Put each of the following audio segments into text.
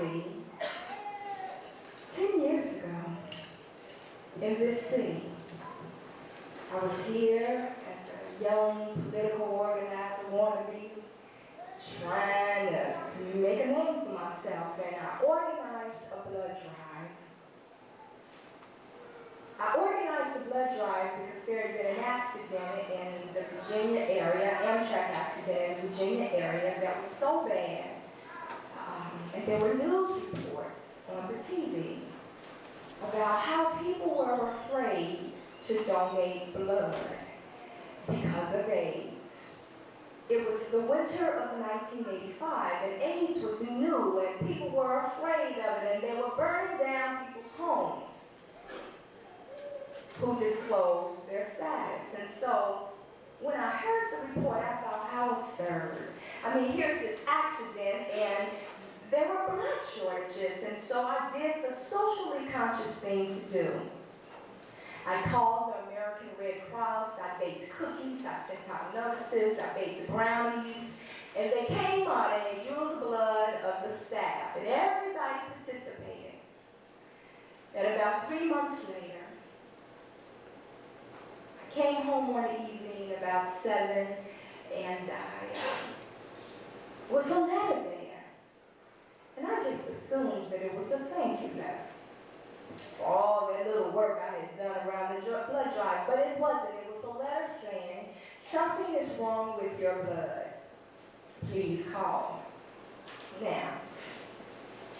Approximately 10 years ago, in this city, I was here as a young political organizer wannabe, trying to make a name for myself, and I organized a blood drive. I organized the blood drive because there had been an accident in the Virginia area, Amtrak accident in the Virginia area that was so bad. And there were news reports on the TV about how people were afraid to donate blood because of AIDS. It was the winter of 1985, and AIDS was new, and people were afraid of it, and they were burning down people's homes who disclosed their status. And so when I heard the report, I thought, how absurd. I mean, here's this accident, and there were blood shortages, and so I did the socially conscious thing to do. I called the American Red Cross, I baked cookies, I sent out notices, I baked brownies, and they came out and they drew the blood of the staff, and everybody participated. And about 3 months later, I came home one evening about 7, and I was a letter there. And I just assumed that it was a thank you letter for all that little work I had done around the blood drive, but it wasn't. It was a letter saying, something is wrong with your blood. Please call. Now,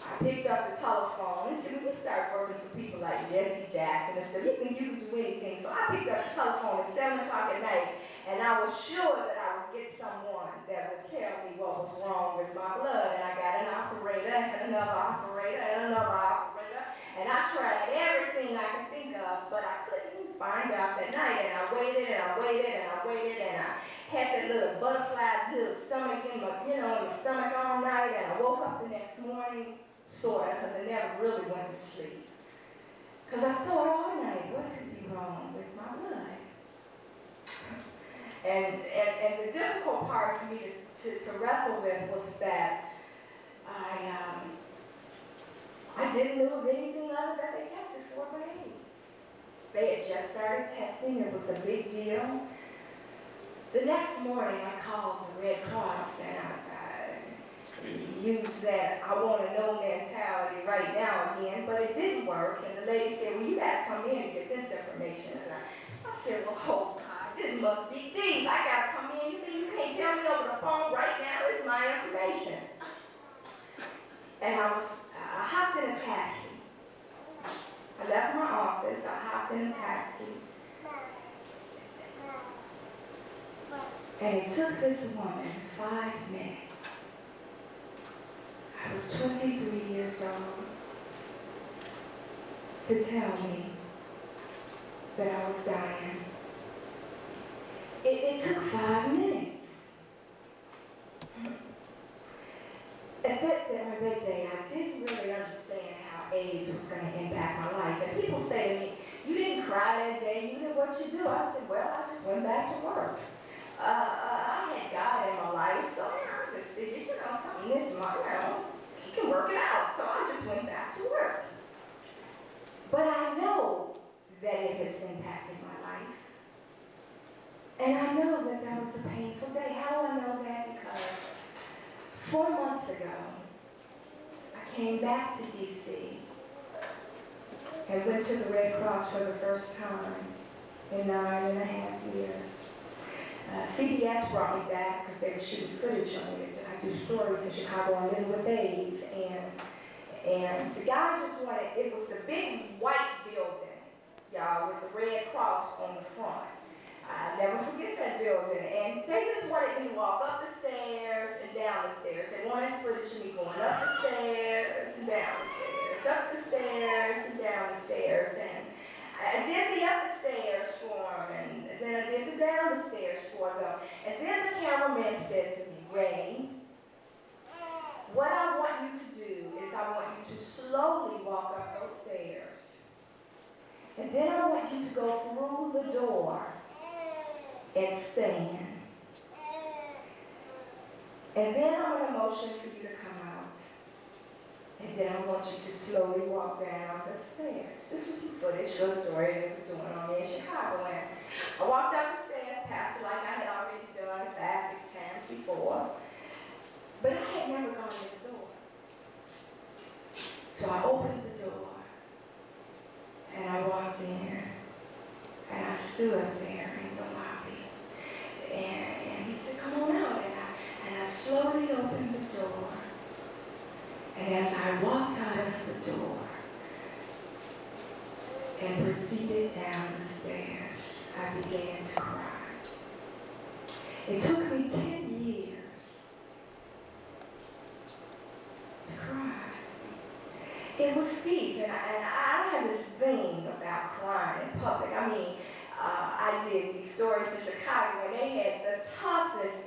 I picked up the telephone and said, we can start working for people like Jesse Jackson and stuff. You can do anything. So I picked up the telephone at 7 o'clock at night, and I was sure that I would get someone that would tell me what was wrong with my blood. And I got an operator, and another operator, and another operator. And I tried everything I could think of, but I couldn't find out that night. And I waited, and I waited, and I waited, and I had that little butterfly, little stomach in my, in my stomach all night. And I woke up the next morning, sort of, because I never really went to sleep. Because I thought all night, what could be wrong with my blood? And the difficult part for me to wrestle with was that I didn't know of anything other that they tested for but AIDS. They had just started testing. It was a big deal. The next morning, I called the Red Cross, and I used that I want to know mentality right now again, but it didn't work. And the lady said, well, you got to come in and get this information. And I said, well, oh God, this must be deep. I got to come in. You mean you can't tell me over the phone right now? This is my information. And I hopped in a taxi. I left my office. I hopped in a taxi. And it took this woman 5 minutes. I was 23 years old, to tell me that I was dying. It took 5 minutes. At that day, I didn't really understand how AIDS was going to impact my life. And people say to me, you didn't cry that day, you did what you do. I said, well, I just went back to work. I had God in my life, so I just figured, something this month, he can work it out. So I just went back to work. But I know that it has impacted my life. And I know that that was a painful day. How do I know that? Because 4 months ago, I came back to D.C. and went to the Red Cross for the first time in 9.5 years. CBS brought me back because they were shooting footage on it. I do stories in Chicago on living with AIDS, and the guy just wanted, it was the big white building, y'all, with the Red Cross on the front. I'll never forget that building. And they just wanted me to walk up the stairs and down the stairs. They wanted footage of me going up the stairs and down the stairs, up the stairs and down the stairs. And I did the up the stairs for them, and then I did the down the stairs for them. And then the cameraman said to me, Rae, what I want you to do is I want you to slowly walk up those stairs. And then I want you to go through the door and stand. And then I'm going to motion for you to come out. And then I want you to slowly walk down the stairs. This was some footage for a story they were doing on me in Chicago. And I walked up the stairs, passed it like I had already done 5, 6 times before. But I had never gone to the door. So I opened the door. And I walked in. And I stood there in the lobby. And he said, come on out. And I slowly opened the door. And as I walked out of the door and proceeded down the stairs, I began to cry. It took me 10 years to cry. It was deep, and I have this thing about crying in public. I mean, I did these stories in Chicago, and they had the toughest,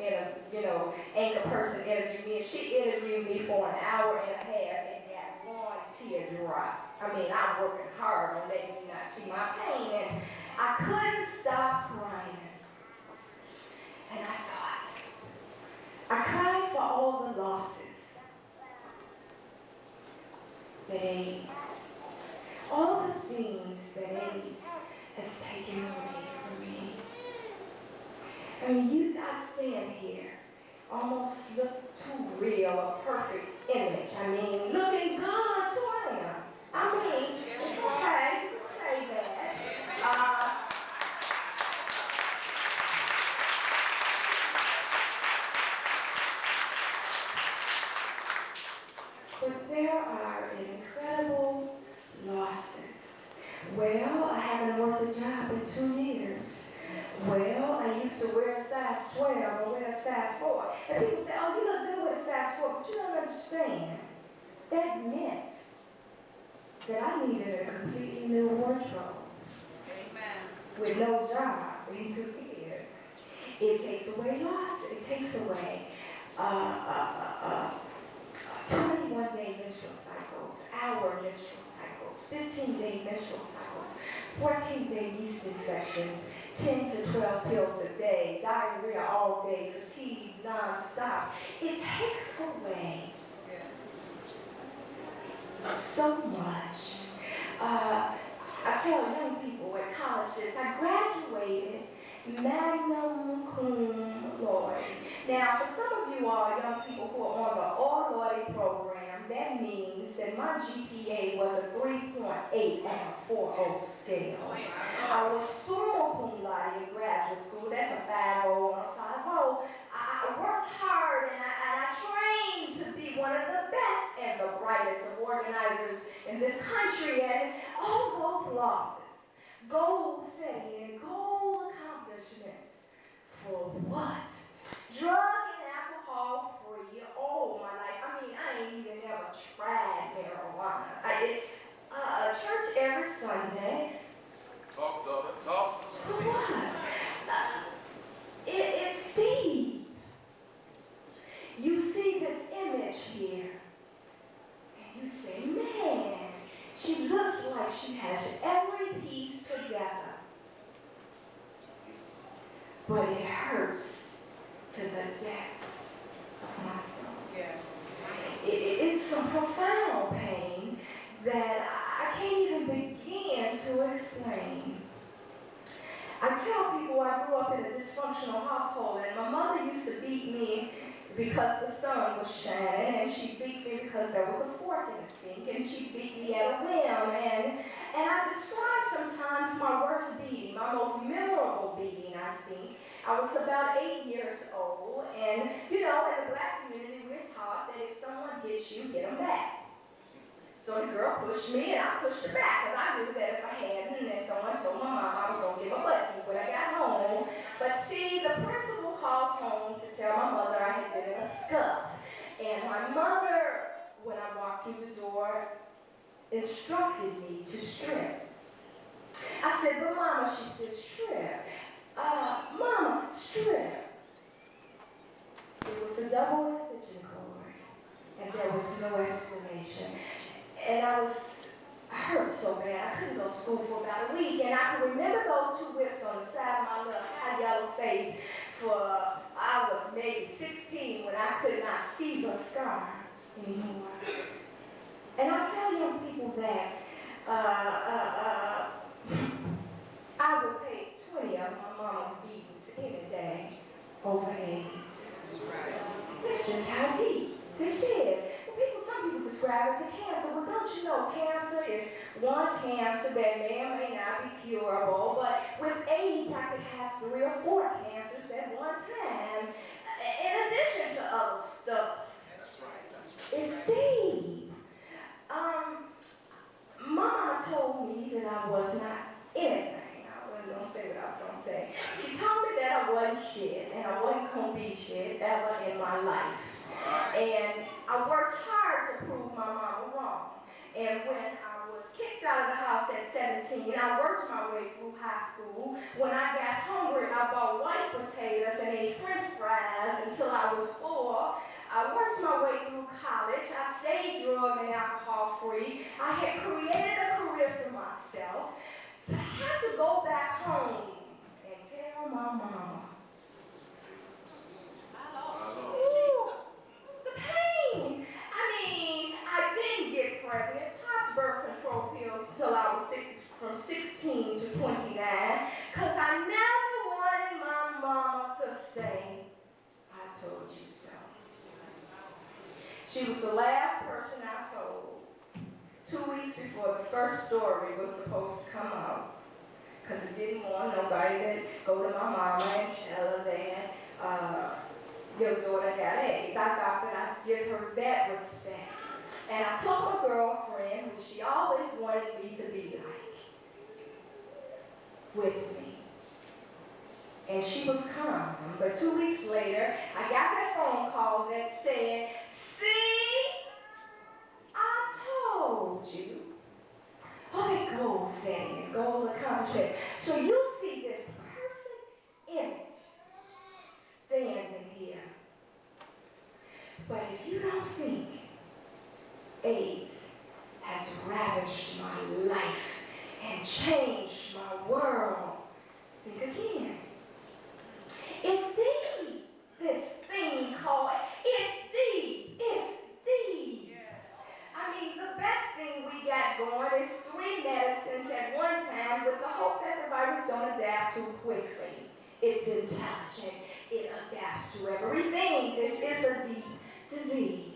anchor person interview me, and she interviewed me for an hour and a half, and got one tear drop. I mean, I'm working hard on letting you not see my pain, and I couldn't stop crying. And I thought, I cried for all the losses that AIDS, all the things that AIDS has taken away from me. I mean, I stand here, almost look too real, a perfect image. I mean, looking good to I am. I mean, it's okay, you can say that. But there are incredible losses. Well, I haven't worked a job in 2 years. Well, I used to wear a size 12 or wear a size 4. And people say, oh, you look good with a size 4, but you don't understand. That meant that I needed a completely new wardrobe. Amen. With no job in 2 years. It takes away losses. It takes away 21-day menstrual cycles, hour menstrual cycles, 15-day menstrual cycles, 14-day yeast infections, 10 to 12 pills a day, diarrhea all day, fatigue non-stop. It takes away so much. I tell young people at colleges, I graduated magna cum laude. Now, for some of you all young people who are on the All Laude program, that means that my GPA was a 3.8 on a 4.0 scale. I was summa cum laude in graduate school. That's a 5.0 on a 5.0. I worked hard and I trained to be one of the best and the brightest of organizers in this country. And all those losses, goal setting and goal accomplishments, for what? Drug and alcohol free all my life. I mean, I ain't even ever tried marijuana. I did church every Sunday. Talk. For what? It's deep. You see this image here, and you say, man, she looks like she has every piece together. But it hurts to the depths of my soul. Yes. It's some profound pain that I can't even begin to explain. I tell people I grew up in a dysfunctional household, and my mother used to beat me because the sun was shining, and she beat me because there was a fork in the sink, and she beat me at a whim, and I describe sometimes my worst beating, my most memorable beating, I think. I was about 8 years old, and in the black community, we're taught that if someone hits you, hit them back. So the girl pushed me, and I pushed her back, because I knew that if I hadn't, and someone told my mom I was going to give a butt when I got home. But see, the principal called home to tell my mother I had been in a scuff. And my mother, when I walked through the door, instructed me to strip. I said, but Mama, she said, strip. Mama, strip. It was a double extension cord, and there was no explanation. And I hurt so bad, I couldn't go to school for about a week, and I can remember those 2 whips on the side of my little high yellow face I was maybe 16 when I could not see the scar anymore. And I tell young people that I would take 20 of my mama's beatings any day over AIDS. That's just how deep this is. Some people describe it to cancer. Well, don't you know cancer is one cancer that may or may not be curable, but with AIDS I could have 3 or 4 cancers at one time, in addition to other stuff. It's deep. Mama told me that I was not anything. I wasn't going to say what I was going to say. She told me that I wasn't shit, and I wasn't going to be shit ever in my life. And I worked hard to prove my mama wrong. And when I was kicked out of the house at 17, I worked my way through high school. When I got hungry, I bought white potatoes and ate French fries until I was 4. I worked my way through college. I stayed drug and alcohol free. I had created a career for myself. To have to go back home and tell my mama, the pain. I mean, I didn't get pregnant, popped birth control pills until I was from 16 to 29, because I never wanted my mama to say, I told you so. She was the last person I told 2 weeks before the first story was supposed to come out, because I didn't want nobody to go to my mama and tell her that your daughter got AIDS. I thought that I'd give her that respect. And I took a girlfriend who she always wanted me to be like, with me. And she was calm. But 2 weeks later, I got that phone call that said, see, I told you. Oh, that goal setting, goal accomplishment. So you see this perfect image standing here. But if you don't think AIDS has ravaged my life and changed my world, think again. It's deep, this thing called, it's deep, it's deep. Yes. I mean, the best thing we got going is 3 medicines at one time with the hope that the virus don't adapt too quickly. It's intelligent, it adapts to everything. This is a deep disease.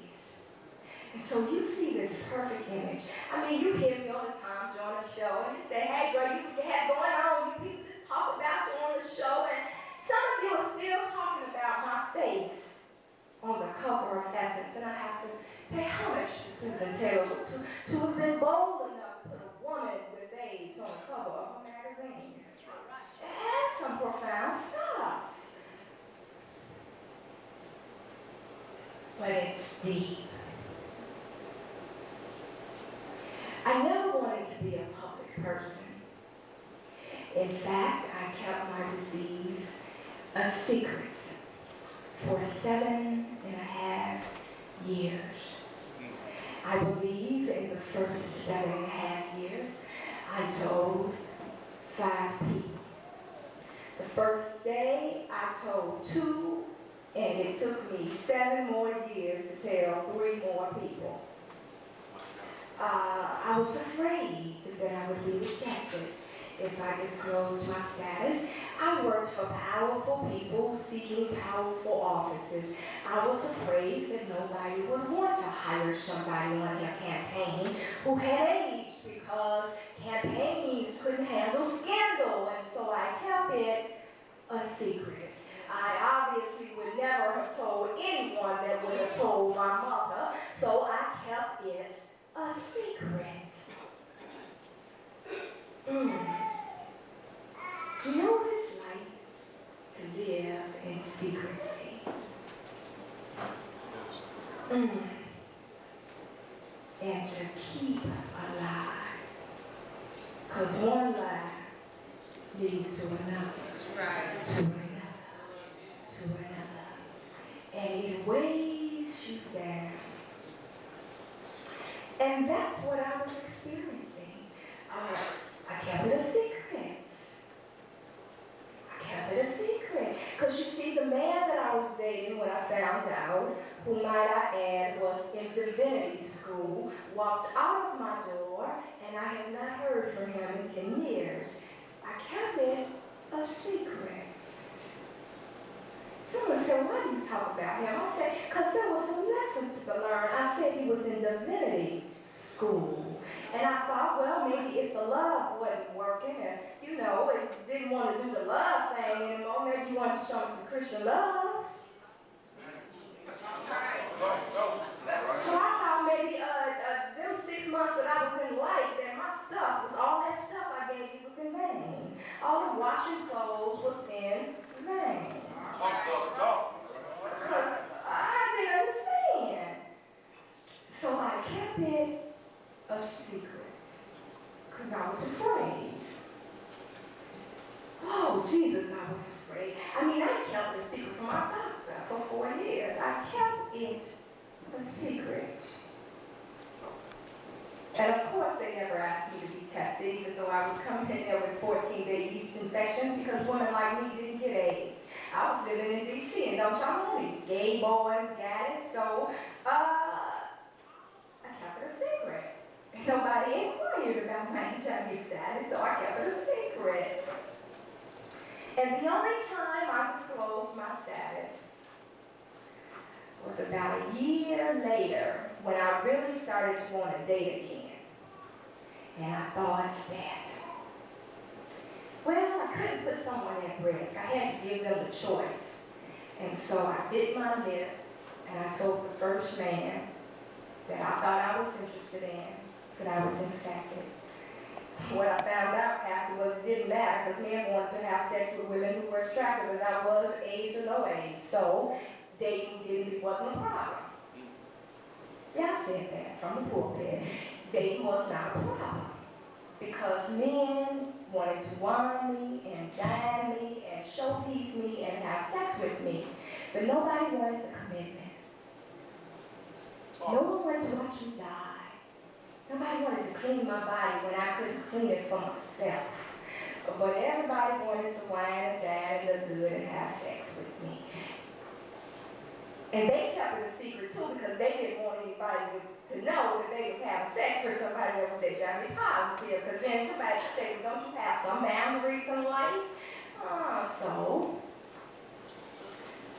And so you see this perfect image. I mean, you hear me all the time during the show, and you say, hey girl, you have going on, you people just talk about you on the show, and some of you are still talking about my face on the cover of Essence, and I have to pay homage to Susan Taylor to have been bold enough to put a woman with AIDS on the cover of a magazine. It has some profound stuff. But it's deep. I never wanted to be a public person. In fact, I kept my disease a secret for 7.5 years. I believe in the first 7.5 years, I told 5 people. The first day, I told 2, and it took me 7 more years to tell 3 more people. I was afraid that I would be rejected if I disclosed my status. I worked for powerful people seeking powerful offices. I was afraid that nobody would want to hire somebody on their campaign who had AIDS because campaigns couldn't handle scandal, and so I kept it a secret. I obviously would never have told anyone that would have told my mother, so I kept it a secret. Do you know what it's like to live in secrecy? And to keep alive. Because one lie leads to another, to another, to another. And it weighs you down. And that's what I was experiencing. I kept it a secret. I kept it a secret. Because you see, the man that I I was dating when I found out, who might I add was in divinity school, walked out of my door, and I have not heard from him in 10 years. I kept it a secret. Someone said, why do you talk about him? I said, because there were some lessons to be learned. I said he was in divinity school. And I thought, well, maybe if the love wasn't working and, it didn't want to do the love thing anymore, maybe you wanted to show me some Christian love. So I thought maybe them 6 months that I was in life, that my stuff, all that stuff I gave you was in vain. All the washing clothes was in vain. Because I didn't understand. So I kept it a secret. Because I was afraid. Oh, Jesus, I was afraid. I kept the secret from my doctor for 4 years. I kept it a secret. And of course, they never asked me to be tested, even though I was coming in there with 14-day yeast infections, because women like me didn't get AIDS. I was living in D.C., and don't y'all know me? Gay boys got it, so I kept it a secret. Nobody inquired about my HIV status, so I kept it a secret. And the only time I disclosed my status was about a year later, when I really started to want to date again. And I thought that, well, I couldn't put someone at risk. I had to give them the choice. And so I bit my lip, and I told the first man that I thought I was interested in that I was infected. What I found out afterwards, it didn't matter, because men wanted to have sex with women who were attractive, as I was, AIDS or no AIDS. So dating wasn't a problem. Yeah, I said that from the pulpit. Dating was not a problem. Because men wanted to wine me and dine me and showpiece me and have sex with me. But nobody wanted the commitment. No one wanted to watch me die. Nobody wanted to clean my body when I couldn't clean it for myself. But everybody wanted to wine and dine and look good and have sex with me. And they kept it a secret too, because they didn't want anybody to know that they was having sex with somebody that was HIV positive. Because then somebody would say, well, don't you have some boundaries in life? So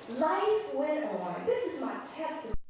life went on. This is my testimony.